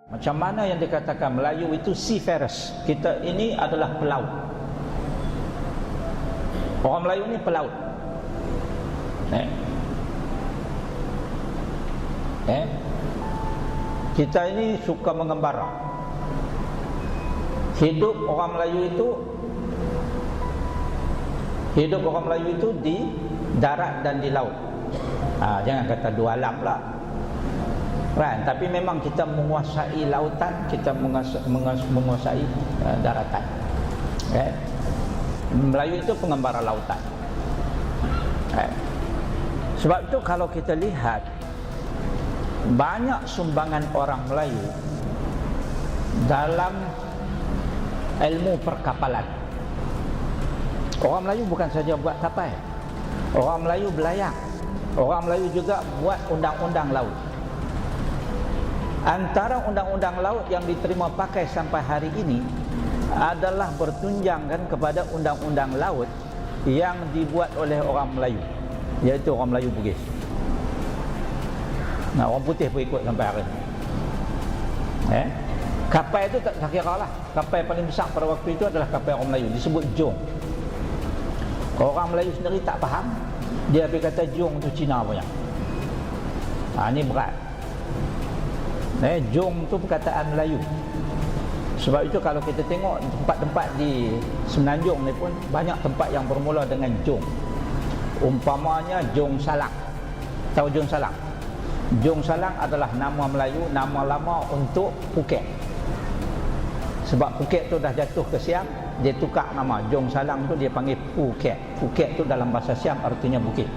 Macam mana yang dikatakan Melayu itu seafarers. Kita ini adalah pelaut. Orang Melayu ni pelaut. Kita ini suka mengembara. Hidup orang Melayu itu di darat dan di laut. Jangan kata dua alam lah. Kan? Tapi memang kita menguasai lautan, kita menguasai daratan. Melayu itu pengembara lautan. Sebab itu kalau kita lihat banyak sumbangan orang Melayu dalam ilmu perkapalan. Orang Melayu bukan saja buat kapal. Orang Melayu belayar. Orang Melayu juga buat undang-undang laut. Antara undang-undang laut yang diterima pakai sampai hari ini adalah bertunjangkan kepada undang-undang laut yang dibuat oleh orang Melayu, iaitu orang Melayu Bugis. Orang putih pun ikut sampai hari ini. Kapal itu tak kira lah. Kapal paling besar pada waktu itu adalah kapal orang Melayu, disebut jong. Orang Melayu sendiri tak faham. Dia berkata jong tu Cina punya. Ini berat. Jong tu perkataan Melayu. Sebab itu kalau kita tengok tempat-tempat di Semenanjung ni pun banyak tempat yang bermula dengan jong. Umpamanya Jong Salang. Tahu Jong Salang? Jong Salang adalah nama Melayu, nama lama untuk Phuket. Sebab Phuket tu dah jatuh ke Siam, dia tukar nama. Jong Salang tu dia panggil Phuket. Phuket tu dalam bahasa Siam artinya bukit.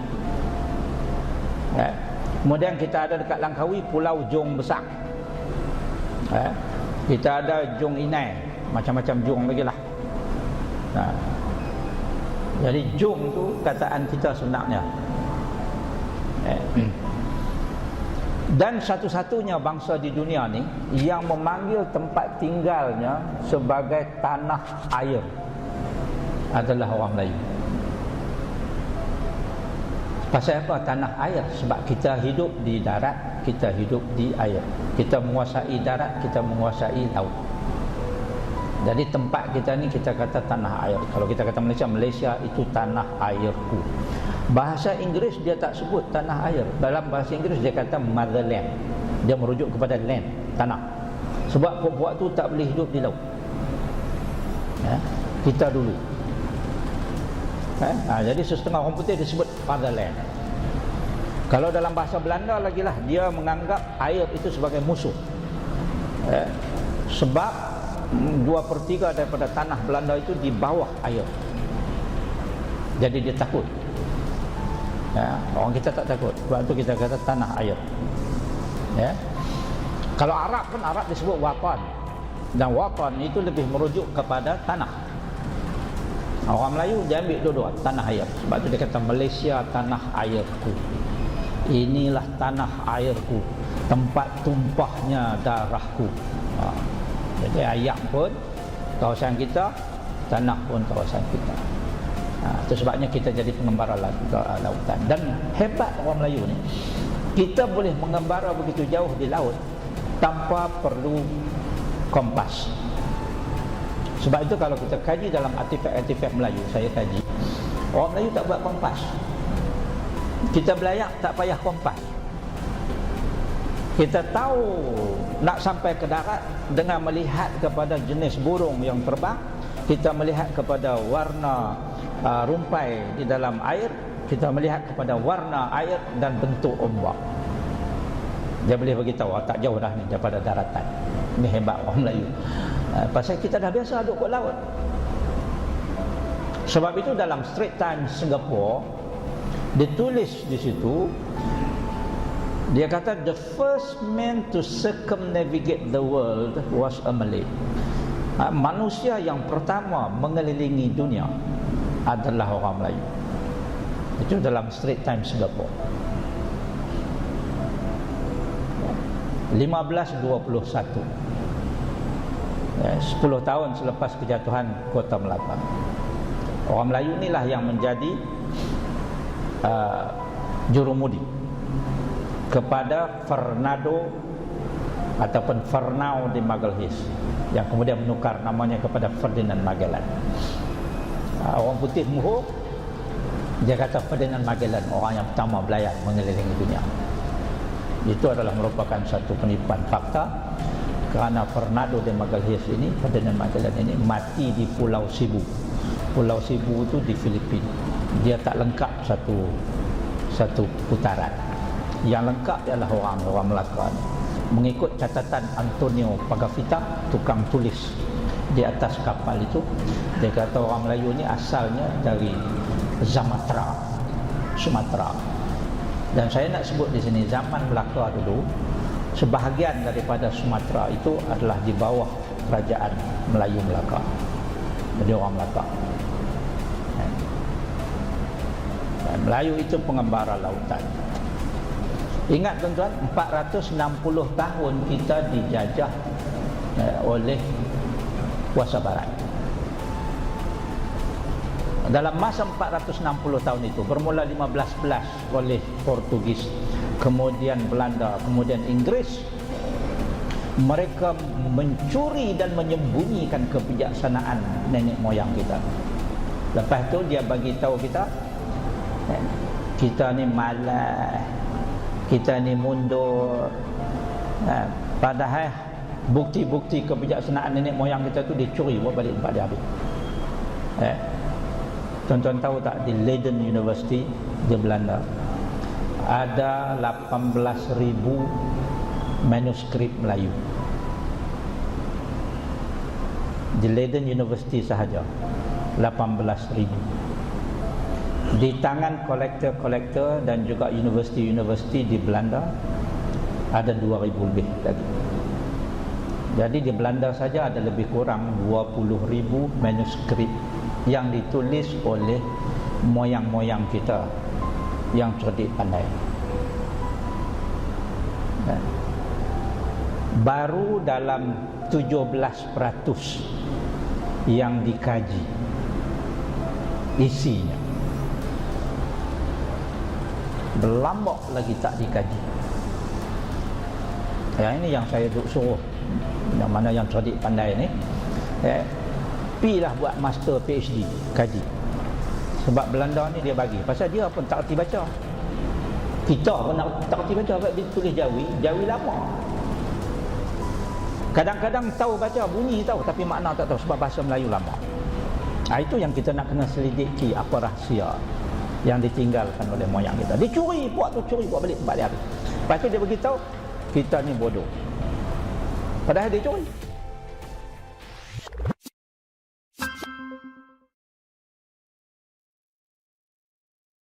Kemudian kita ada dekat Langkawi Pulau Jong Besar. Kita ada Jong Inai, macam-macam jong lagi lah. Jadi jong tu kataan kita sebenarnya. Dan satu-satunya bangsa di dunia ni yang memanggil tempat tinggalnya sebagai tanah air adalah orang Melayu. Pasal apa tanah air? Sebab kita hidup di darat, kita hidup di air. Kita menguasai darat, kita menguasai laut. Jadi tempat kita ni kita kata tanah air. Kalau kita kata Malaysia, Malaysia itu tanah airku. Bahasa Inggeris dia tak sebut tanah air. Dalam bahasa Inggeris dia kata motherland. Dia merujuk kepada land, tanah. Sebab puak-puak tu tak boleh hidup di laut. Kita dulu. Jadi setengah orang putih disebut fatherland. Kalau dalam bahasa Belanda lagi lah, dia menganggap air itu sebagai musuh. Sebab 2/3 daripada tanah Belanda itu di bawah air. Jadi dia takut. Orang kita tak takut. Sebab itu kita kata tanah air. Kalau Arab pun Arab disebut watan. Dan watan itu lebih merujuk kepada tanah. Orang Melayu dia ambil dua-dua, tanah air. Sebab itu dia kata Malaysia tanah airku. Inilah tanah airku, tempat tumpahnya darahku. Jadi ayam pun kawasan kita, tanah pun kawasan kita. Itu sebabnya kita jadi pengembara lautan. Dan hebat orang Melayu ni, kita boleh mengembara begitu jauh di laut tanpa perlu kompas. Sebab itu kalau kita kaji dalam artifak-artifak Melayu, saya kaji, orang Melayu tak buat kompas. Kita belayar tak payah kompas. Kita tahu nak sampai ke darat dengan melihat kepada jenis burung yang terbang. Kita melihat kepada warna rumpai di dalam air. Kita melihat kepada warna air dan bentuk ombak. Dia boleh beritahu, tak jauh dah ni daripada daratan. Ini hebat orang Melayu. Pasal kita dah biasa duduk kat laut. Sebab itu dalam Straits Times Singapore ditulis di situ, dia kata the first man to circumnavigate the world was a Malay. Manusia yang pertama mengelilingi dunia adalah orang Melayu. Itu dalam Straits Times Singapore. 1521. 10 tahun selepas kejatuhan Kota Melaka. Orang Melayu inilah yang menjadi jurumudi kepada Fernando ataupun Fernão de Magalhães, yang kemudian menukar namanya kepada Ferdinand Magellan. Orang putih muhur, dia kata Ferdinand Magellan orang yang pertama berlayar mengelilingi dunia. Itu adalah merupakan satu penipuan fakta, kerana Fernando de Magalhães ini, Ferdinand Magellan ini mati di Pulau Cebu. Pulau Cebu itu di Filipina. Dia tak lengkap satu putaran. Yang lengkap ialah orang Melaka. Mengikut catatan Antonio Pagafita, tukang tulis di atas kapal itu, dia kata orang Melayu ni asalnya dari Sumatera. Dan saya nak sebut di sini, zaman Melaka dulu, sebahagian daripada Sumatera itu adalah di bawah kerajaan Melayu Melaka. Jadi orang Melaka. Dan Melayu itu pengembara lautan. Ingat tuan-tuan, 460 tahun kita dijajah oleh kuasa barat. Dalam masa 460 tahun itu, bermula 1511 oleh Portugis, kemudian Belanda, kemudian Inggris, mereka mencuri dan menyembunyikan kebijaksanaan nenek moyang kita. Lepas tu dia bagi tahu kita ni malas, kita ni mundur. Padahal bukti-bukti kebijaksanaan nenek moyang kita tu dicuri buat balik tempat dia habis. Tuan-tuan tahu tak, di Leiden University di Belanda ada 18,000 manuskrip Melayu. Di Leiden University sahaja 18,000. Di tangan kolektor-kolektor dan juga universiti-universiti di Belanda ada 2,000 lebih lagi. Jadi di Belanda saja ada lebih kurang 20,000 manuskrip yang ditulis oleh moyang-moyang kita yang cerdik pandai. Baru dalam 17% yang dikaji isinya. Berlambak lagi tak dikaji. Ini yang saya duk suruh, yang mana yang cerdik pandai ni, pilah buat master PhD kaji. Sebab Belanda ni dia bagi, pasal dia pun tak erti baca. Kita pun tak erti baca, sebab dia tulis Jawi lama. Kadang-kadang tahu baca bunyi tahu, tapi makna tak tahu sebab bahasa Melayu lama. Itu yang kita nak kena selidiki, apa rahsia yang ditinggalkan oleh moyang kita. Dia curi buat balik tempat dia habis. Lepas tu dia beritahu kita ni bodoh, padahal dia curi.